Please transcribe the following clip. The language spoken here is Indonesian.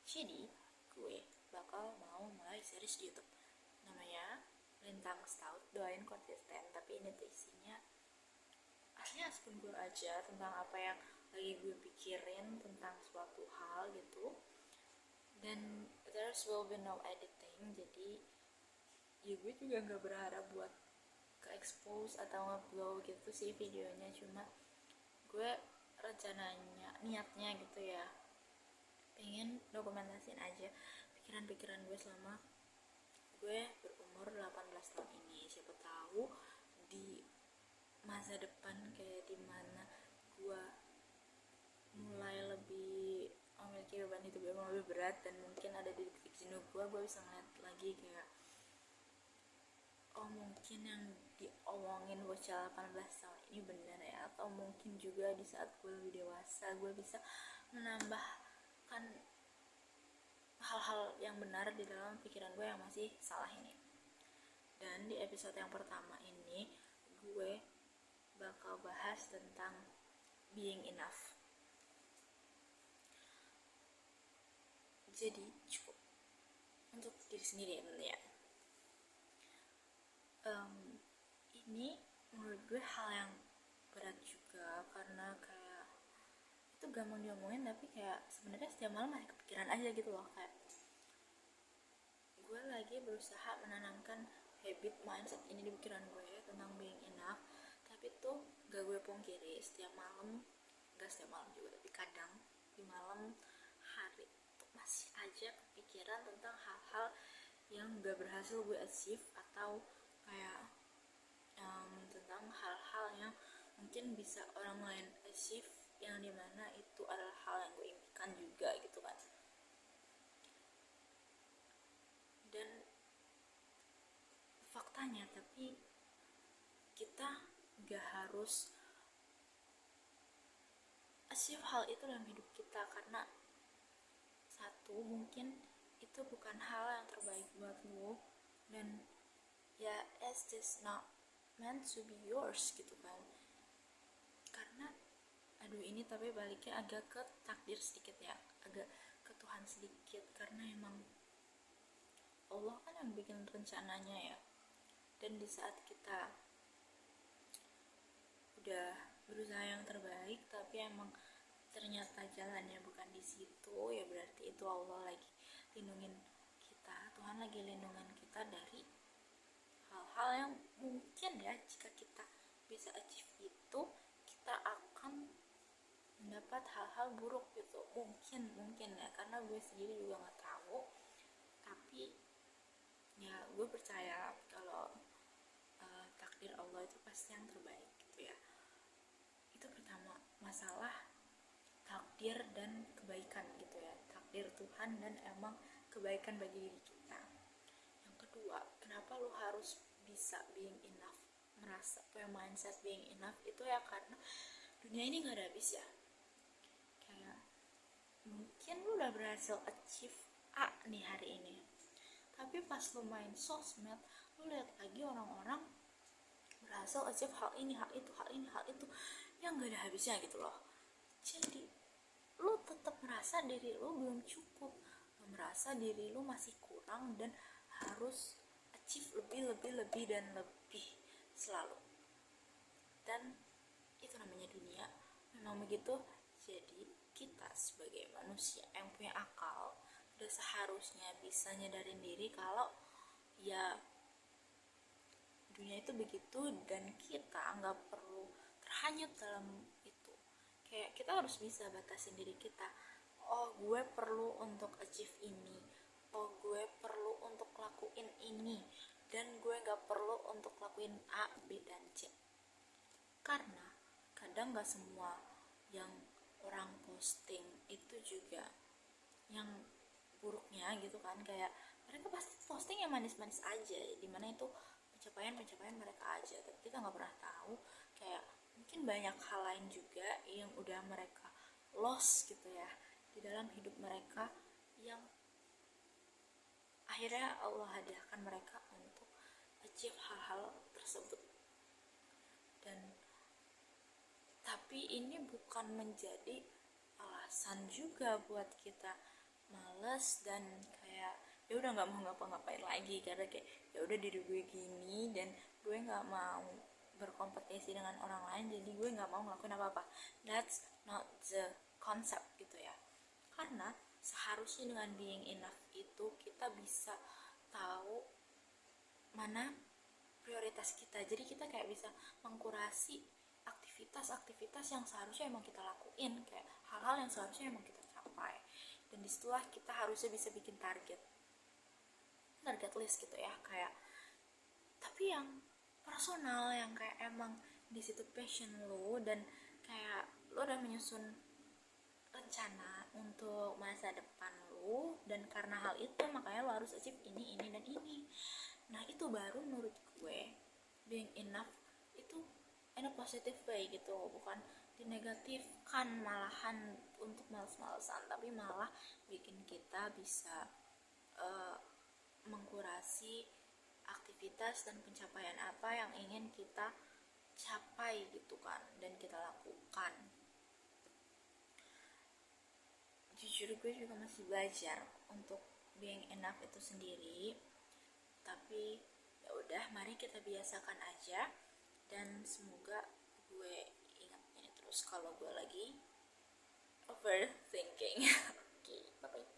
Jadi gue bakal mau mulai series di YouTube namanya Lintang Stout, doain konsisten. Tapi ini tuh isinya aslinya gue aja tentang apa yang lagi gue pikirin tentang suatu hal gitu. Dan there's will be no editing, jadi ya gue juga nggak berharap buat ke expose atau nge-blow gitu sih videonya. Cuma gue rencananya niatnya gitu ya, pengen dokumentasiin aja pikiran-pikiran gue selama gue berumur 18 tahun ini. Siapa tahu di masa depan kayak dimana gue mulai lebih memiliki beban hidup yang lebih berat dan mungkin ada di titik jenuh gue bisa ngeliat lagi kayak oh mungkin yang diomongin bocah 18 tahun ini benar ya, atau mungkin juga di saat gue lebih dewasa gue bisa menambahkan hal-hal yang benar di dalam pikiran gue yang masih salah ini. Dan di episode yang pertama ini gue bakal bahas tentang being enough. Jadi cukup untuk diri sendiri ya. Ini menurut gue hal yang berat juga karena kayak itu gampang diomongin tapi kayak sebenarnya setiap malam masih kepikiran aja gitu loh. Kayak gue lagi berusaha menanamkan habit mindset ini di pikiran gue tentang being enough, tapi tuh gak gue pungkiri setiap malam, gak setiap malam juga tapi kadang di malam hari tuh masih aja kepikiran tentang hal-hal yang gak berhasil gue achieve, atau kayak tentang hal-hal yang mungkin bisa orang lain achieve yang dimana itu adalah hal yang gue impikan juga gitu kan. Dan faktanya tapi kita gak harus achieve hal itu dalam hidup kita, karena satu mungkin itu bukan hal yang terbaik buat lo, dan ya it's just not meant to be yours gitu kan. Karena aduh ini tapi baliknya agak ke takdir sedikit ya, agak ke Tuhan sedikit, karena emang Allah kan yang bikin rencananya ya. Dan di saat kita udah berusaha yang terbaik tapi emang ternyata jalannya bukan di situ, ya berarti itu Allah lagi lindungin kita, Tuhan lagi lindungin kita dari hal-hal yang mungkin ya jika kita bisa achieve itu kita akan mendapat hal-hal buruk gitu, mungkin ya, karena gue sendiri juga nggak tahu. Tapi ya gue percaya kalau takdir Allah itu pasti yang terbaik gitu ya. Itu pertama, masalah takdir dan kebaikan gitu ya, takdir Tuhan dan emang kebaikan bagi diri kita. Yang kedua, kenapa lu harus bisa being enough, merasa punya mindset being enough itu ya karena dunia ini gak ada habis ya. Kayak mungkin lu udah berhasil achieve A nih hari ini, tapi pas lu main sosmed lu lihat lagi orang-orang berhasil achieve hal ini, hal itu, hal ini, hal itu yang gak ada habisnya gitu loh. Jadi lu tetap merasa diri lu belum cukup, lu merasa diri lu masih kurang dan harus achieve lebih dan lebih selalu. Dan itu namanya dunia, memang begitu. Jadi kita sebagai manusia yang punya akal udah seharusnya bisa nyadarin diri kalau ya dunia itu begitu dan kita nggak perlu terhanyut dalam itu. Kayak kita harus bisa batasin diri kita, oh gue perlu untuk achieve ini, oh gue perlu untuk lakuin ini, dan gue gak perlu untuk lakuin A, B, dan C. Karena kadang gak semua yang orang posting itu juga yang buruknya gitu kan. Kayak mereka pasti posting yang manis-manis aja, dimana itu pencapaian mereka aja, tapi kita gak pernah tahu kayak mungkin banyak hal lain juga yang udah mereka lost gitu ya di dalam hidup mereka, yang akhirnya Allah hadiahkan mereka untuk achieve hal-hal tersebut. Dan tapi ini bukan menjadi alasan juga buat kita males dan kayak ya udah nggak mau ngapa-ngapain lagi karena kayak ya udah diri gue gini dan gue nggak mau berkompetisi dengan orang lain, jadi gue nggak mau ngelakuin apa-apa. That's not the concept gitu ya. Karena seharusnya dengan being enough itu kita bisa tahu mana prioritas kita, jadi kita kayak bisa mengkurasi aktivitas-aktivitas yang seharusnya emang kita lakuin, kayak hal-hal yang seharusnya emang kita capai. Dan disitulah kita harusnya bisa bikin target list gitu ya, kayak tapi yang personal, yang kayak emang di situ passion lo dan kayak lo udah menyusun rencana untuk masa depan lo, dan karena hal itu makanya lo harus achieve ini dan ini. Nah itu baru menurut gue being enough itu in a positive way gitu, bukan dinegatifkan malahan untuk males-malesan, tapi malah bikin kita bisa mengkurasi aktivitas dan pencapaian apa yang ingin kita capai gitu kan, dan kita lakukan. Jujur gue juga masih belajar untuk being enough itu sendiri, tapi ya udah mari kita biasakan aja, dan semoga gue ingat ini terus kalau gue lagi overthinking. Oke, bye bye.